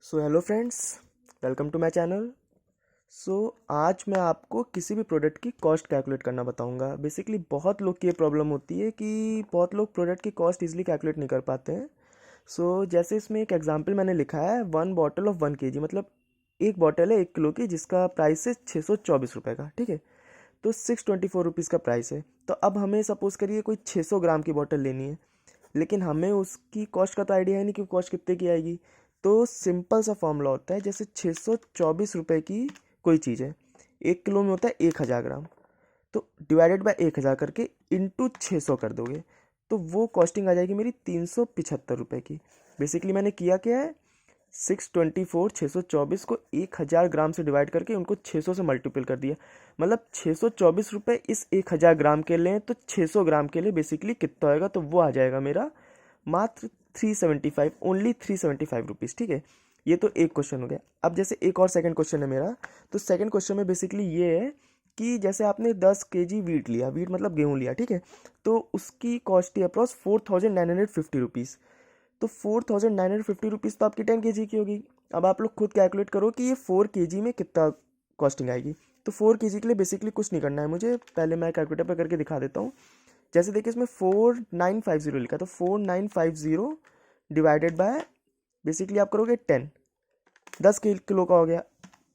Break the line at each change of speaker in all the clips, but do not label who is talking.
So hello friends, welcome to my channel. आज मैं आपको किसी भी प्रोडक्ट की कॉस्ट कैलकुलेट करना बताऊंगा। बेसिकली बहुत लोग की ये प्रॉब्लम होती है कि बहुत लोग प्रोडक्ट की कॉस्ट इजीली कैलकुलेट नहीं कर पाते हैं। जैसे इसमें एक एग्जांपल मैंने लिखा है, 1 बॉटल ऑफ 1 kg, मतलब एक बॉटल है 1 किलो की जिसका प्राइस है 624 रुपये का। ठीक है, तो 624 रुपीज़ का प्राइस है। तो अब हमें सपोज़ करिए कोई 600 ग्राम की बॉटल लेनी है, लेकिन हमें उसकी कॉस्ट का तो आइडिया है नहीं कि कॉस्ट कितने की आएगी। तो सिंपल सा फॉर्मूला होता है, जैसे 624 रुपये की कोई चीज़ है, 1 किलो में होता है 1000 ग्राम, तो डिवाइडेड बाय 1000 करके इंटू 600 कर दोगे तो वो कॉस्टिंग आ जाएगी मेरी 375 रुपये की। बेसिकली मैंने किया क्या है, 624 को 1000 ग्राम से डिवाइड करके उनको 600 से मल्टीपल कर दिया। मतलब 624 रुपये इस 1000 ग्राम के लें तो 600 ग्राम के लिए बेसिकली कितना होएगा, तो वो आ जाएगा मेरा मात्र 375, ओनली 375 रुपीज़। ठीक है, ये तो एक क्वेश्चन हो गया। अब जैसे एक और सेकंड क्वेश्चन है मेरा, तो सेकंड क्वेश्चन में बेसिकली ये है कि जैसे आपने 10 kg वीट लिया, वीट मतलब गेहूँ लिया, ठीक है, तो उसकी कॉस्ट है अप्रॉक्स 4950 रुपीज़। तो 4950 रुपीज़ तो आपकी 10 kg की होगी। अब आप लोग खुद कैलकुलेट करो कि ये 4 kg में कितना कॉस्टिंग आएगी। तो 4 kg के लिए बेसिकली कुछ नहीं करना है मुझे, पहले मैं कैलकुलेटर पर करके दिखा देता हूँ। जैसे देखिए इसमें 4950 लिखा, तो 4950 डिवाइडेड बाय बेसिकली आप करोगे 10 किलो का हो गया।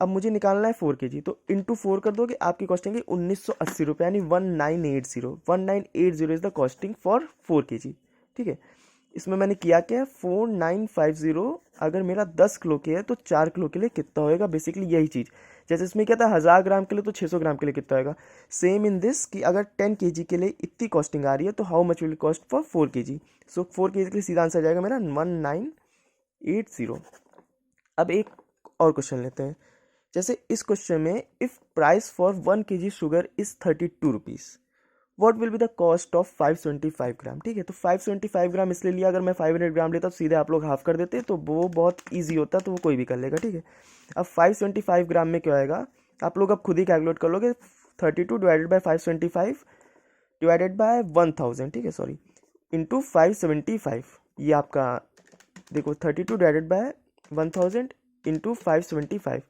अब मुझे निकालना है 4 kg, तो इंटू 4 कर दोगे, आपकी कॉस्टिंग है 1980 रुपये, यानी 1980 is the costing for 4 kg। ठीक है, इसमें मैंने किया क्या है, 4950 अगर मेरा 10 किलो के है तो 4 किलो के लिए कितना होएगा, बेसिकली यही चीज़। जैसे इसमें क्या था 1000 ग्राम के लिए, तो 600 ग्राम के लिए कितना होएगा। सेम इन दिस कि अगर 10 kg के लिए इतनी कॉस्टिंग आ रही है तो how much will cost for 4 kg। 4 kg के लिए सीधा आंसर जाएगा मेरा 1980। अब एक और क्वेश्चन लेते हैं। जैसे इस क्वेश्चन में, if price for 1 kg sugar is 32 rupees, what will be the cost of 575 ग्राम। ठीक है, तो 575 ग्राम इसलिए लिया, अगर मैं 500 ग्राम लेता तो सीधे आप लोग हाफ कर देते, तो वो बहुत ईजी होता, तो वो कोई भी कर लेगा। ठीक है, अब 575 ग्राम में क्या आएगा, आप लोग अब खुद ही कैलकुलेट कर लोगे। 32 डिवाइडेड बाई 525 डिवाइडेड बाय 1000, ठीक है सॉरी, इंटू 575, ये आपका देखो 32 डिवाइडेड बाय 1000 इंटू 575,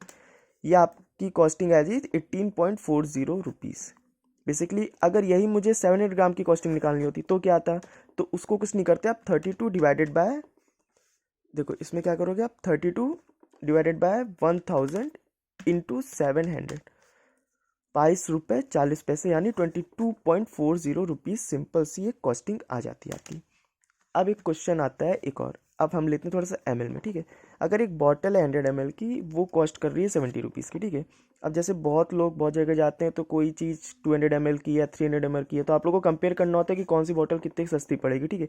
ये आपकी कॉस्टिंग आ जाएगी 18.40 रुपीज़। बेसिकली अगर यही मुझे 700 ग्राम की कॉस्टिंग निकालनी होती तो क्या आता, तो उसको कुछ नहीं करते आप, 32 डिवाइडेड बाय, देखो इसमें क्या करोगे आप, 32 डिवाइडेड बाय 1000 इंटू 700, 22 रुपये 40 पैसे, यानी 22.40 रुपीज़। सिंपल सी एक कॉस्टिंग आ जाती है आपकी। अब एक क्वेश्चन आता है एक और, अब हम लेते हैं थोड़ा सा एम में। ठीक है, अगर एक बॉटल है 100 ml की, वो कॉस्ट कर रही है 70 रुपीज़ की। ठीक है, अब जैसे बहुत लोग बहुत जगह जाते हैं तो कोई चीज़ 200 ml की या 300 ml की है, तो आप लोगों को कंपेयर करना होता है कि कौन सी बॉटल कितनी सस्ती पड़ेगी। ठीक है,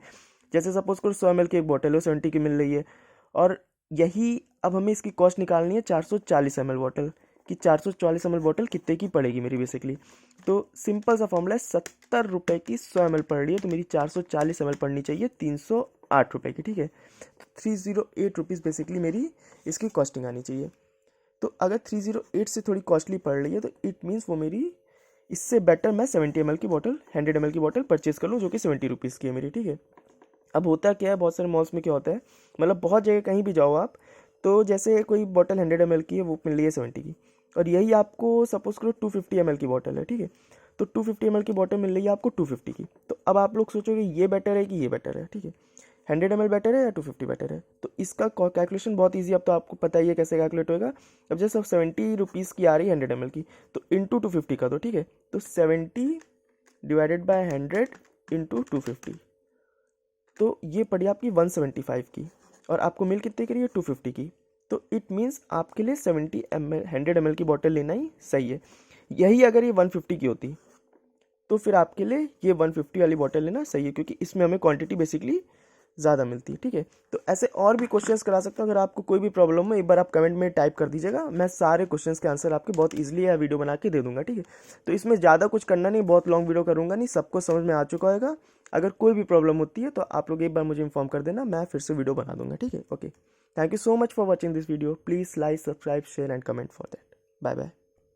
जैसे सपोज करो 100 ml की एक बॉटल है, 70 की मिल रही है, और यही अब हमें इसकी कॉस्ट निकालनी है 440 ml बॉटल कि 440 ml बॉटल कितने की पड़ेगी मेरी बेसिकली। तो सिंपल सा फॉर्मूला है, 70 रुपये की 100 ml पड़ रही है, तो मेरी 440 ml पड़नी चाहिए 308 रुपये की। ठीक है, तो 308 रुपीज़ बेसिकली मेरी इसकी कॉस्टिंग आनी चाहिए। तो अगर 308 से थोड़ी कॉस्टली पड़ रही है, तो इट मीन्स वो मेरी, इससे बेटर मैं 70 ml की बॉटल, 100 ml की बॉटल परचेज कर लूँ जो कि 70 रुपीज़ की है मेरी। ठीक है, अब होता क्या है, बहुत सारे मॉल्स में क्या होता है, मतलब बहुत जगह कहीं भी जाओ आप, तो जैसे कोई बॉटल 100 ml की है वो मिल रही है 70 की, और यही आपको सपोज करो 250 ml की बॉटल है। ठीक है, तो 250 ml की बॉटल मिल रही है आपको 250 की, तो अब आप लोग सोचोगे ये बेटर है कि ये बेटर है। ठीक है, 100 ml बेटर है या 250 बेटर है, तो इसका कैलकुलेशन बहुत ईजी, अब तो आपको पता ही है कैसे कैलकुलेट होगा। अब जैसे अब 70 रुपीज़ की आ रही है 100 ml की, तो इंटू 250 का दो। ठीक है, तो 70 डिवाइडेड बाय 100 इंटू 250, तो ये पड़ी आपकी 175 की, और आपको मिल कितने की रही है 250 की। तो इट मीन्स आपके लिए 70 ml 100 ml की बॉटल लेना ही सही है। यही अगर ये 150 की होती तो फिर आपके लिए ये 150 वाली बॉटल लेना सही है, क्योंकि इसमें हमें क्वांटिटी बेसिकली ज़्यादा मिलती है। ठीक है, तो ऐसे और भी क्वेश्चंस करा सकता हूँ। अगर आपको कोई भी प्रॉब्लम हो, एक बार आप कमेंट में टाइप कर दीजिएगा, मैं सारे क्वेश्चंस के आंसर आपके बहुत इजीली या वीडियो बना के दे दूंगा। ठीक है, तो इसमें ज़्यादा कुछ करना नहीं, बहुत लॉन्ग वीडियो करूँगा नहीं, सबको समझ में आ चुका होगा। अगर कोई भी प्रॉब्लम होती है तो आप लोग एक बार मुझे इन्फॉर्म कर देना, मैं फिर से वीडियो बना दूंगा। ठीक है, okay, thank you so much for watching this video, please like subscribe share and comment for that. Bye bye.